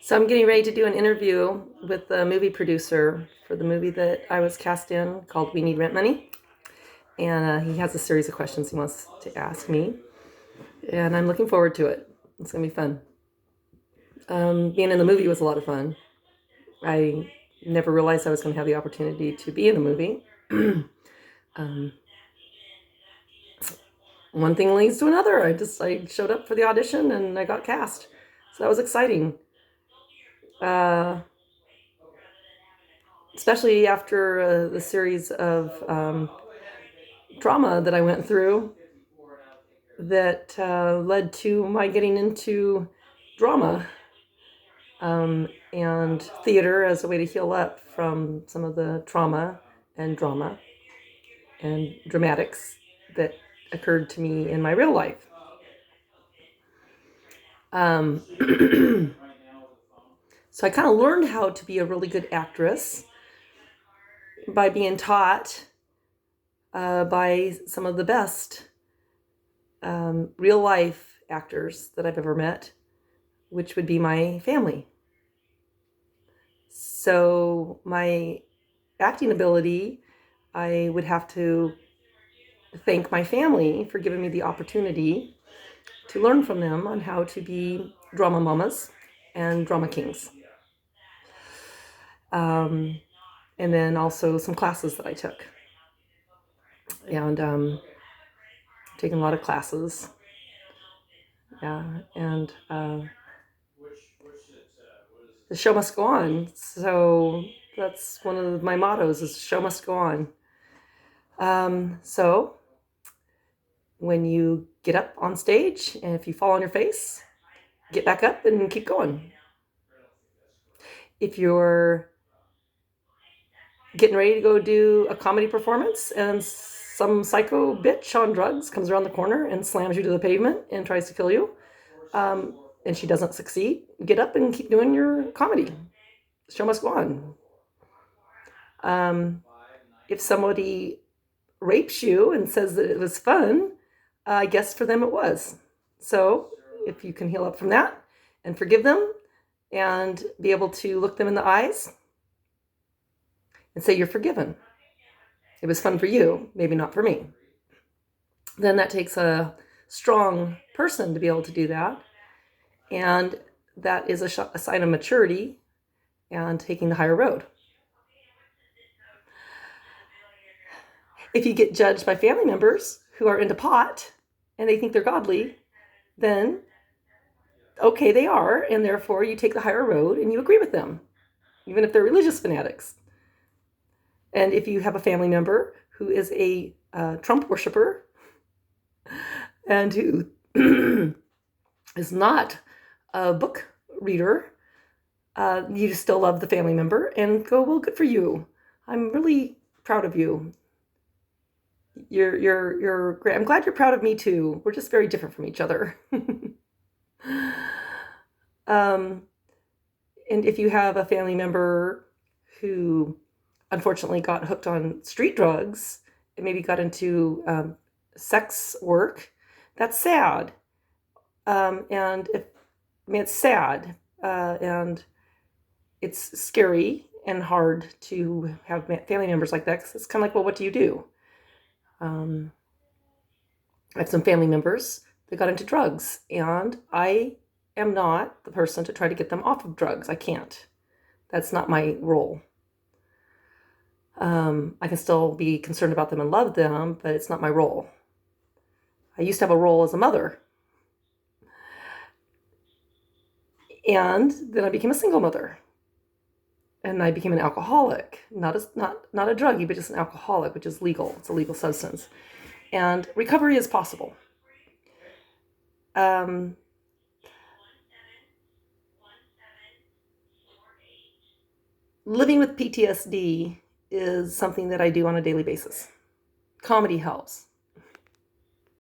So I'm getting ready to do an interview with the movie producer for the movie that I was cast in called We Need Rent Money. And he has a series of questions he wants to ask me. And I'm looking forward to it. It's going to be fun. Being in the movie was a lot of fun. I never realized I was going to have the opportunity to be in a movie. One thing leads to another. I showed up for the audition and I got cast. So that was exciting. Especially after the series of trauma that I went through that led to my getting into drama and theater as a way to heal up from some of the trauma and drama and dramatics that occurred to me in my real life. So I kind of learned how to be a really good actress by being taught by some of the best real life actors that I've ever met, which would be my family. So my acting ability, I would have to thank my family for giving me the opportunity to learn from them on how to be drama mamas and drama kings. And then also some classes that I took. And taken a lot of classes. Yeah, and the show must go on. So that's one of my mottos is show must go on. So when you get up on stage and if you fall on your face, get back up and keep going. If you're getting ready to go do a comedy performance and some psycho bitch on drugs comes around the corner and slams you to the pavement and tries to kill you, and she doesn't succeed, get up and keep doing your comedy. The show must go on. If somebody rapes you and says that it was fun, I guess for them it was. So if you can heal up from that and forgive them and be able to look them in the eyes and say you're forgiven. It was fun for you, maybe not for me. Then that takes a strong person to be able to do that. And that is a sign of maturity and taking the higher road. If you get judged by family members who are into pot and they think they're godly, then okay, they are, and therefore you take the higher road and you agree with them, even if they're religious fanatics. And if you have a family member who is a Trump worshiper and who is not a book reader, you still love the family member and go, well, good for you. I'm really proud of you. You're great. I'm glad you're proud of me too. We're just very different from each other. And if you have a family member who unfortunately got hooked on street drugs and maybe got into sex work, that's sad. It's sad and it's scary and hard to have family members like that because it's kind of like, well, what do you do? I have some family members that got into drugs, and I am not the person to try to get them off of drugs. I can't. That's not my role. I can still be concerned about them and love them, but it's not my role. I used to have a role as a mother. And then I became a single mother. And I became an alcoholic, not a druggie, but just an alcoholic, which is legal. It's a legal substance. And recovery is possible. Living with PTSD is something that I do on a daily basis. Comedy helps.